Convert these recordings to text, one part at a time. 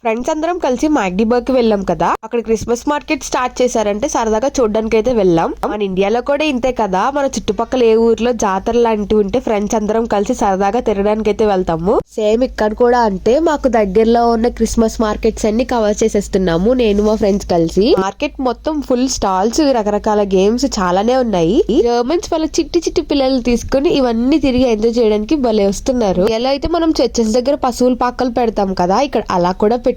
Friends అందరం కలిసి మ్యాగ్డీబర్గ్ కి వెళ్ళాం కదా. అక్కడ క్రిస్మస్ మార్కెట్ స్టార్ట్ చేశారంటే సరదాగా చూడడానికి అయితే వెళ్ళాం. మన ఇండియాలో కూడా ఇంతే కదా, మన చుట్టుపక్కల ఏ ఊర్లో జాతర లాంటివి ఉంటే ఫ్రెండ్స్ అందరం కలిసి సరదాగా తిరగడానికి అయితే వెళ్తాము. సేమ్ ఇక్కడ కూడా అంటే మాకు దగ్గరలో ఉన్న క్రిస్మస్ మార్కెట్స్ అన్ని కవర్ చేసేస్తున్నాము నేను మా ఫ్రెండ్స్ కలిసి. మార్కెట్ మొత్తం ఫుల్ స్టాల్స్, రకరకాల గేమ్స్ చాలానే ఉన్నాయి. జర్మన్స్ వాళ్ళ చిట్టి చిట్టి పిల్లలు తీసుకుని ఇవన్నీ తిరిగి ఎంజాయ్ చేయడానికి భలే వస్తున్నారు. ఎలా అయితే మనం చర్చెస్ దగ్గర పశువుల పాకలు పెడతాం కదా, ఇక్కడ అలా కూడా పెట్టారు.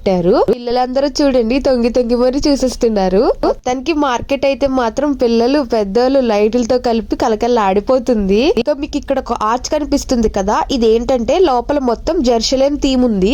పిల్లలందరూ చూడండి తొంగి తొంగి మరి చూసేస్తున్నారు. మొత్తానికి మార్కెట్ అయితే మాత్రం పిల్లలు పెద్దలు లైట్లతో కలిపి కలకల్లాడిపోతుంది. ఇంకా మీకు ఇక్కడ ఒక ఆర్చ్ కనిపిస్తుంది కదా, ఇదేంటంటే లోపల మొత్తం జెరూసలేం థీమ్ ఉంది.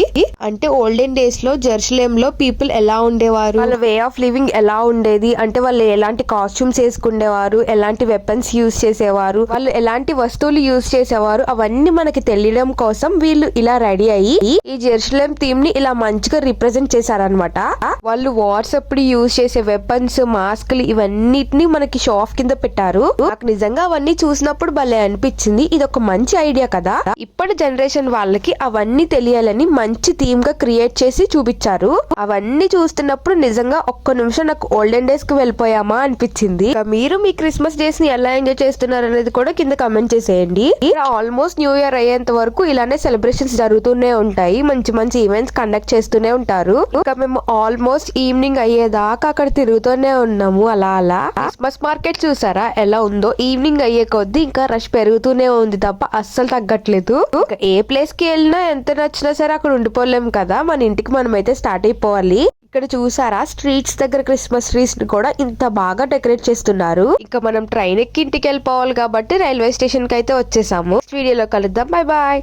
అంటే ఓల్డెన్ డేస్ లో జెరూసలేం లో పీపుల్ ఎలా ఉండేవారు, వాళ్ళ వే ఆఫ్ లివింగ్ ఎలా ఉండేది, అంటే వాళ్ళు ఎలాంటి కాస్ట్యూమ్స్ వేసుకునేవారు, ఎలాంటి వెపన్స్ యూజ్ చేసేవారు, వాళ్ళు ఎలాంటి వస్తువులు యూజ్ చేసేవారు, అవన్నీ మనకి తెలియడం కోసం వీళ్ళు ఇలా రెడీ అయ్యి ఈ జెరూసలేం థీమ్ ని ఇలా మంచిగా రిప్రజెంట్ చేశారనమాట. వాళ్ళు వార్స్ అప్పుడు యూజ్ చేసే వెపన్స్, మాస్క్లు ఇవన్నిటిని మనకి షో ఆఫ్ కింద పెట్టారు. నాకు నిజంగా అవన్నీ చూసినప్పుడు భలే అనిపించింది. ఇది ఒక మంచి ఐడియా కదా. ఇప్పటి జనరేషన్ వాళ్ళకి అవన్నీ తెలియాలని మంచి థీమ్ గా క్రియేట్ చేసి చూపించారు. అవన్నీ చూస్తున్నప్పుడు నిజంగా ఒక్క నిమిషం నాకు ఓల్డెన్ డేస్ కి వెళ్ళిపోయామా అనిపించింది. మీరు మీ క్రిస్మస్ డేస్ ని ఎలా ఎంజాయ్ చేస్తున్నారు అనేది కూడా కింద కమెంట్ చేసేయండి. ఆల్మోస్ట్ న్యూ ఇయర్ అయ్యేంత వరకు ఇలానే సెలబ్రేషన్స్ జరుగుతూనే ఉంటాయి. మంచి మంచి ఈవెంట్స్ కండక్ట్ చేస్తూనే ఉంటారు. ఇంకా మేము ఆల్మోస్ట్ ఈవినింగ్ అయ్యేదాకా అక్కడ తిరుగుతూనే ఉన్నాము. అలా అలా క్రిస్మస్ మార్కెట్ చూసారా ఎలా ఉందో. ఈవినింగ్ అయ్యే కొద్దీ ఇంకా రష్ పెరుగుతూనే ఉంది తప్ప అస్సలు తగ్గట్లేదు. ఇంకా ఏ ప్లేస్ కి వెళ్ళినా ఎంత నచ్చినా సరే అక్కడ ఉండిపోలేము కదా, మన ఇంటికి మనం అయితే స్టార్ట్ అయిపోవాలి. ఇక్కడ చూసారా స్ట్రీట్స్ దగ్గర క్రిస్మస్ ట్రీస్ ని కూడా ఇంత బాగా డెకరేట్ చేస్తున్నారు. ఇంకా మనం ట్రైన్ ఎక్కి ఇంటికి వెళ్ళిపోవాలి కాబట్టి రైల్వే స్టేషన్ కి అయితే వచ్చేసాము. వీడియోలో కలుద్దాం. Bye bye.